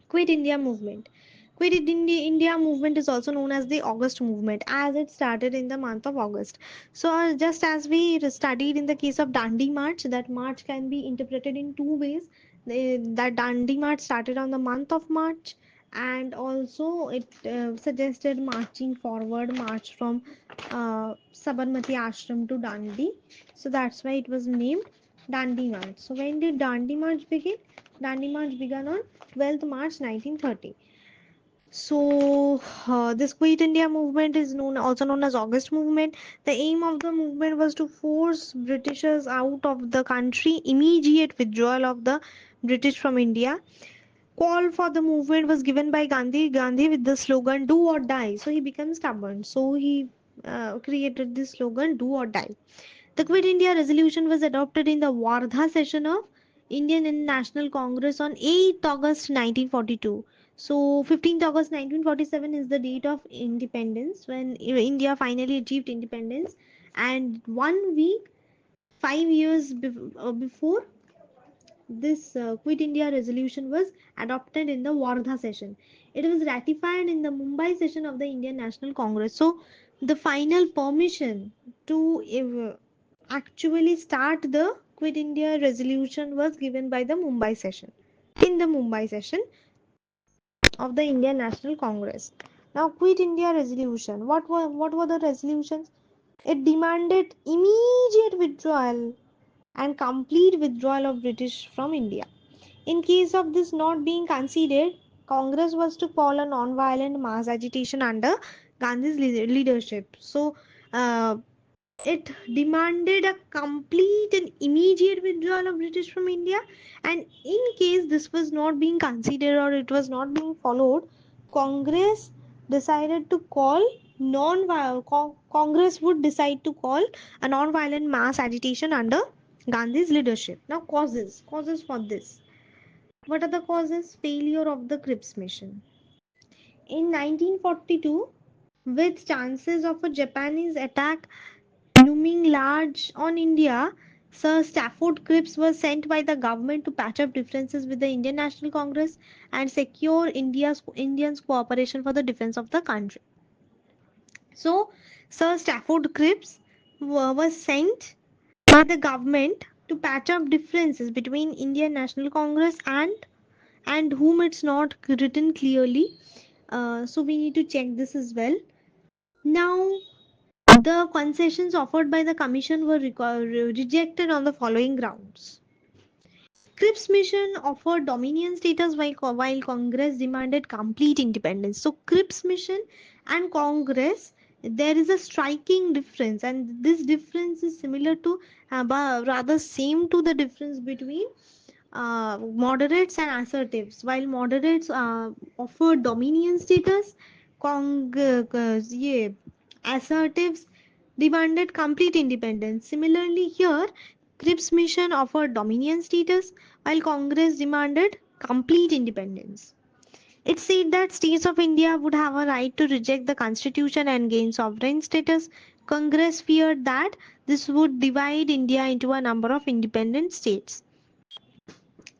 Quit India movement. India movement is also known as the August movement, as it started in the month of August. So, just as we studied in the case of Dandi March, that march can be interpreted in two ways. That Dandi March started on the month of March, and also it suggested marching forward, march from Sabarmati Ashram to Dandi. So, that's why it was named Dandi March. So, when did Dandi March begin? Dandi March began on 12th March 1930. So, this Quit India movement is also known as August movement. The aim of the movement was to force Britishers out of the country, immediate withdrawal of the British from India. Call for the movement was given by Gandhi with the slogan "Do or Die." So he became stubborn. So he created this slogan "Do or Die." The Quit India resolution was adopted in the Wardha session of Indian National Congress on 8th August 1942. So 15th August 1947 is the date of independence when India finally achieved independence, and 1 week, 5 years before this Quit India resolution was adopted in the Wardha session. It was ratified in the Mumbai session of the Indian National Congress. So the final permission to actually start the Quit India resolution was given by the Mumbai session. In the Mumbai session of the Indian National Congress. Now, Quit India resolution. What were the resolutions? It demanded immediate withdrawal and complete withdrawal of British from India. In case of this not being conceded, Congress was to call a non-violent mass agitation under Gandhi's leadership. So, uh, it demanded a complete and immediate withdrawal of British from India, and in case this was not being considered or it was not being followed, Congress decided to call Congress would decide to call a non-violent mass agitation under Gandhi's leadership. Now, causes for this. What are the causes? Failure of the Cripps mission. In 1942, with chances of a Japanese attack looming large on India, Sir Stafford Cripps was sent by the government to patch up differences with the Indian National Congress and secure Indians' cooperation for the defense of the country. So, Sir Stafford Cripps was sent by the government to patch up differences between Indian National Congress and whom it's not written clearly. So we need to check this as well. Now, the concessions offered by the Commission were rejected on the following grounds. Cripps mission offered dominion status while Congress demanded complete independence. So, Cripps mission and Congress, there is a striking difference, and this difference is similar to, rather same to the difference between moderates and assertives. While moderates offer dominion status, yeah, assertives demanded complete independence. Similarly, here, Cripps mission offered dominion status, while Congress demanded complete independence. It said that states of India would have a right to reject the constitution and gain sovereign status. Congress feared that this would divide India into a number of independent states.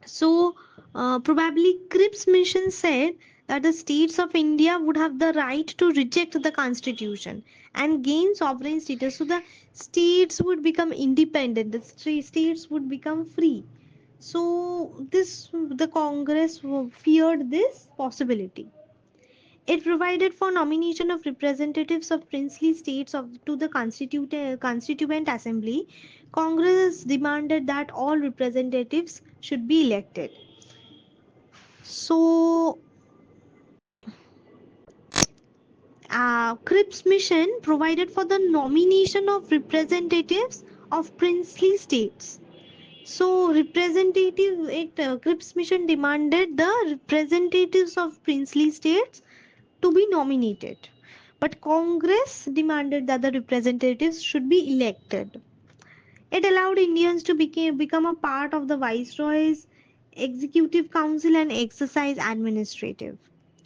So, probably Cripps mission said that the states of India would have the right to reject the constitution and gain sovereign status. So, the states would become independent, the states would become free. So, the Congress feared this possibility. It provided for nomination of representatives of princely states to the Constituent Assembly. Congress demanded that all representatives should be elected. So, Cripps mission provided for the nomination of representatives of princely states. So, Cripps mission demanded the representatives of princely states to be nominated. But Congress demanded that the representatives should be elected. It allowed Indians to become a part of the Viceroy's executive council and exercise administrative.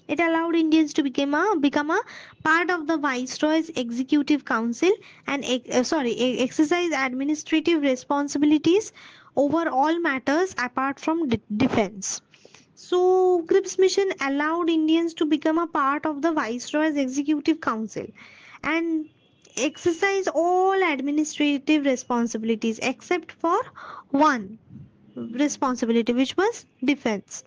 It allowed Indians to become a part of the Viceroy's executive council and exercise administrative responsibilities over all matters apart from defense. So Cripps mission allowed Indians to become a part of the Viceroy's Executive Council and exercise all administrative responsibilities except for one responsibility, which was defense.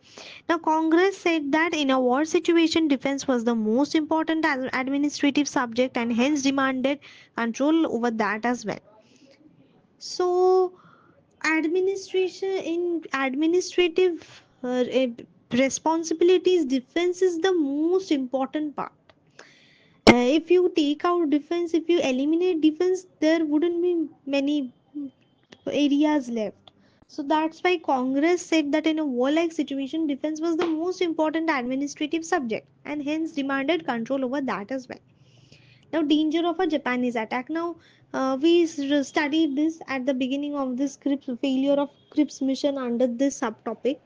Now, Congress said that in a war situation, defense was the most important administrative subject and hence demanded control over that as well. So, administration in administrative responsibilities, defense is the most important part. If you take out defense, if you eliminate defense, there wouldn't be many areas left. So that's why Congress said that in a warlike situation, defense was the most important administrative subject and hence demanded control over that as well. Now, danger of a Japanese attack. Now, we studied this at the beginning of this Cripps failure of Cripps mission under this subtopic.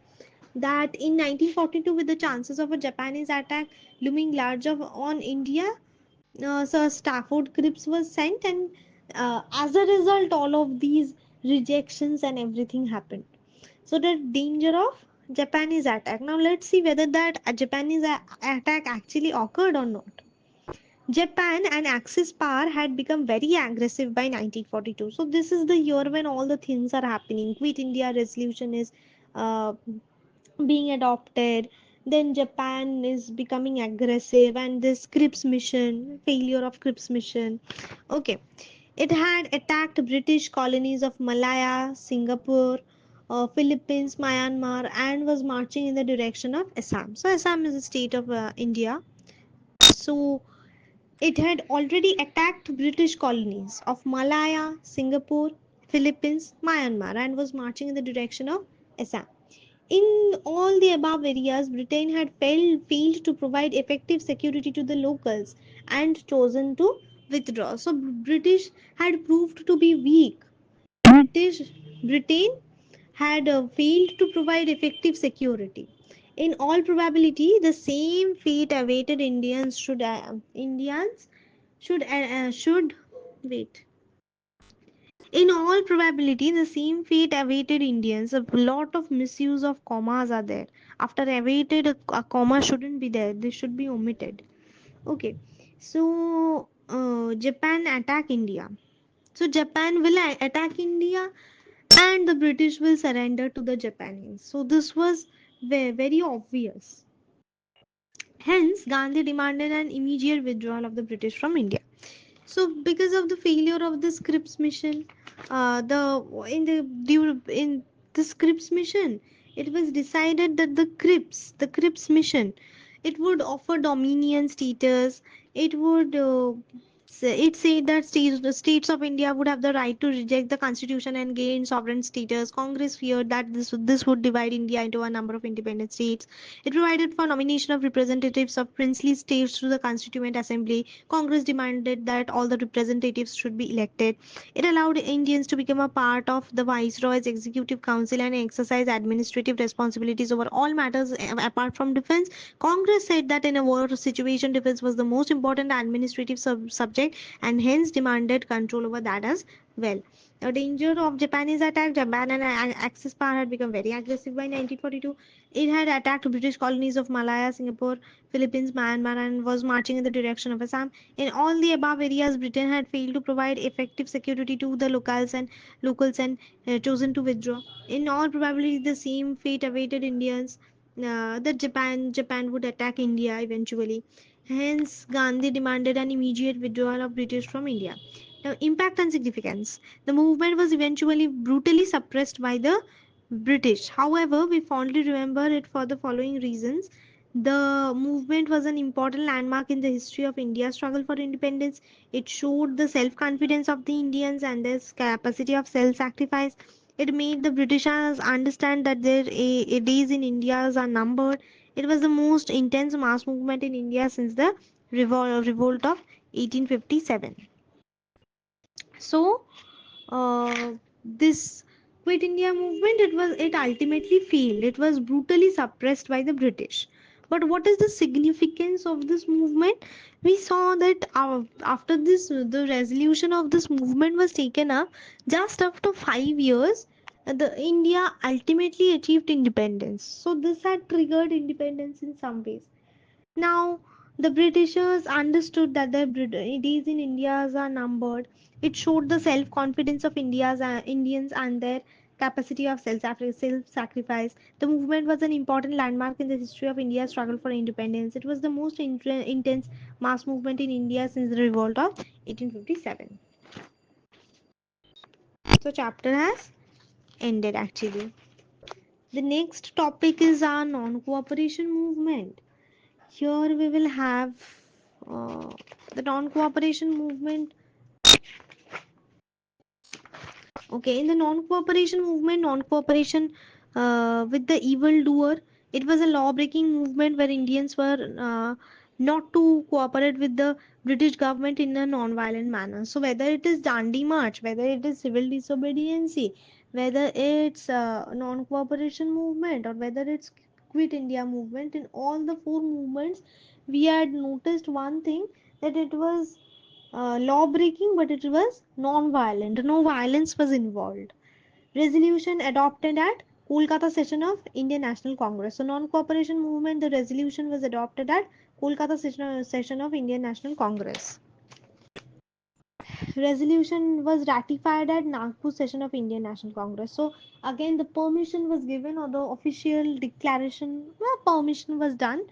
That in 1942, with the chances of a Japanese attack looming large on India, so Stafford Cripps was sent, and as a result, all of these rejections and everything happened. So the danger of Japanese attack. Now let's see whether that a Japanese attack actually occurred or not. Japan and Axis power had become very aggressive by 1942. So this is the year when all the things are happening. Quit India resolution is uh, being adopted. Then Japan is becoming aggressive, and this Cripps mission, failure of Cripps mission. Okay, it had attacked British colonies of Malaya, Singapore, Philippines, Myanmar, and was marching in the direction of Assam. So Assam is a state of India. So it had already attacked British colonies of Malaya, Singapore, Philippines, Myanmar, and was marching in the direction of Assam. In all the above areas, Britain had failed to provide effective security to the locals and chosen to withdraw. So British had proved to be weak. British Britain had failed to provide effective security. In all probability, the same fate awaited Indians should wait. In all probability, the same fate awaited Indians. A lot of misuse of commas are there. After awaited, a comma shouldn't be there. They should be omitted. Okay. So, Japan attack India. So, Japan will attack India and the British will surrender to the Japanese. So, this was very obvious. Hence, Gandhi demanded an immediate withdrawal of the British from India. So, because of the failure of the Scripps mission, in the Scripps mission, it was decided that the Cripps mission, it would offer dominion status. It would it said that the states of India would have the right to reject the constitution and gain sovereign status. Congress feared that this would divide India into a number of independent states. It provided for nomination of representatives of princely states to the Constituent Assembly. Congress demanded that all the representatives should be elected. It allowed Indians to become a part of the Viceroy's Executive Council and exercise administrative responsibilities over all matters apart from defense. Congress said that in a war situation, defense was the most important administrative subject and hence demanded control over that as well. The danger of Japanese attack. Japan and Axis power had become very aggressive by 1942. It had attacked British colonies of Malaya, Singapore, Philippines, Myanmar, and was marching in the direction of Assam. In all the above areas, Britain had failed to provide effective security to the locals and chosen to withdraw. In all probability, the same fate awaited Indians. That Japan would attack India eventually. Hence, Gandhi demanded an immediate withdrawal of British from India. Now, impact and significance. The movement was eventually brutally suppressed by the British. However, we fondly remember it for the following reasons. The movement was an important landmark in the history of India's struggle for independence. It showed the self confidence of the Indians and their capacity of self sacrifice. It made the Britishers understand that their days in India are numbered. It was the most intense mass movement in India since the revolt of 1857. So, this Quit India movement, it ultimately failed. It was brutally suppressed by the British. But what is the significance of this movement? We saw that after this, the resolution of this movement was taken up just after 5 years. the India ultimately achieved independence. So this had triggered independence in some ways. Now, the Britishers understood that the days in India's are numbered. It showed the self-confidence of India's Indians and their capacity of self-sacrifice. The movement was an important landmark in the history of India's struggle for independence. It was the most intense mass movement in India since the revolt of 1857. So, chapter has ended actually. The next topic is our non-cooperation movement. Here we will have uh, the non-cooperation movement. Okay, in the non-cooperation movement, non-cooperation with the evildoer, it was a law-breaking movement where Indians were not to cooperate with the British government in a non-violent manner. So whether it is Dandi March, whether it is civil disobedience, whether it's non-cooperation movement, or whether it's Quit India movement, in all the four movements, we had noticed one thing, that it was law breaking, but it was non violent. No violence was involved. Resolution adopted at Kolkata session of Indian National Congress. So, non cooperation movement, the resolution was adopted at Kolkata session of Indian National Congress. Resolution was ratified at Nagpur session of Indian National Congress. So again, the permission was given, or the official declaration, permission was done,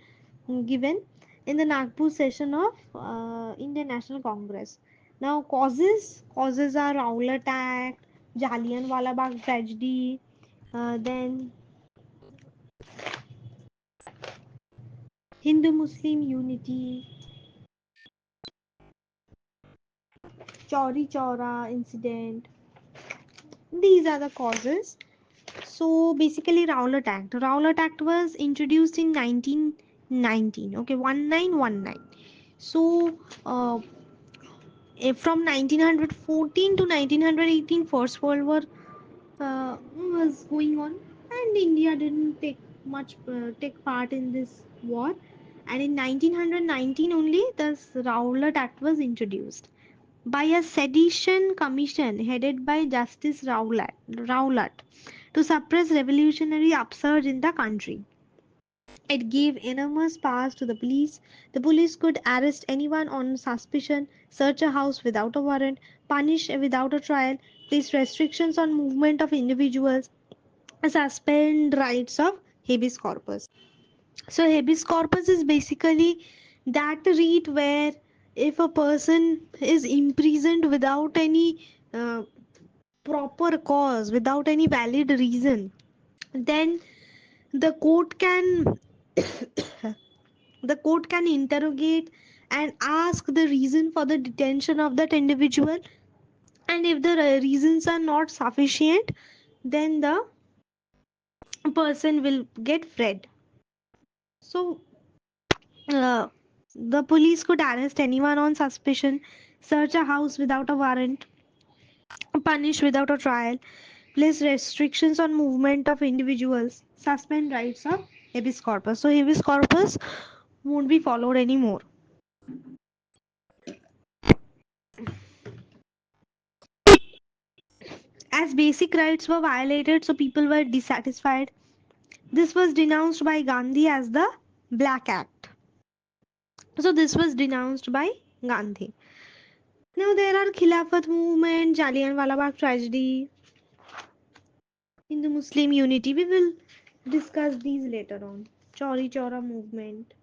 given in the Nagpur session of Indian National Congress. Now causes are Rowlatt Act, Jallianwala Bagh tragedy, then Hindu Muslim unity, Chauri Chaura incident. These are the causes. So basically, Rowlatt Act. Rowlatt Act was introduced in 1919. Okay, 1919. So from 1914 to 1918, First World War was going on, and India didn't take part in this war. And in 1919 only, this Rowlatt Act was introduced by a sedition commission headed by Justice Rowlatt to suppress revolutionary upsurge in the country. It gave enormous powers to the police. The police could arrest anyone on suspicion, search a house without a warrant, punish without a trial, place restrictions on movement of individuals, suspend rights of habeas corpus. So habeas corpus is basically that writ where if a person is imprisoned without any proper cause, without any valid reason, then the court can the court can interrogate and ask the reason for the detention of that individual, and if the reasons are not sufficient, then the person will get freed. So uh, the police could arrest anyone on suspicion, search a house without a warrant, punish without a trial, place restrictions on movement of individuals, suspend rights of habeas corpus. So habeas corpus won't be followed anymore. As basic rights were violated, so people were dissatisfied. This was denounced by Gandhi as the Black Act. So this was denounced by Gandhi. Now there are Khilafat movement, Jallianwala Bagh tragedy, Hindu Muslim unity. We will discuss these later on. Chauri Chaura movement.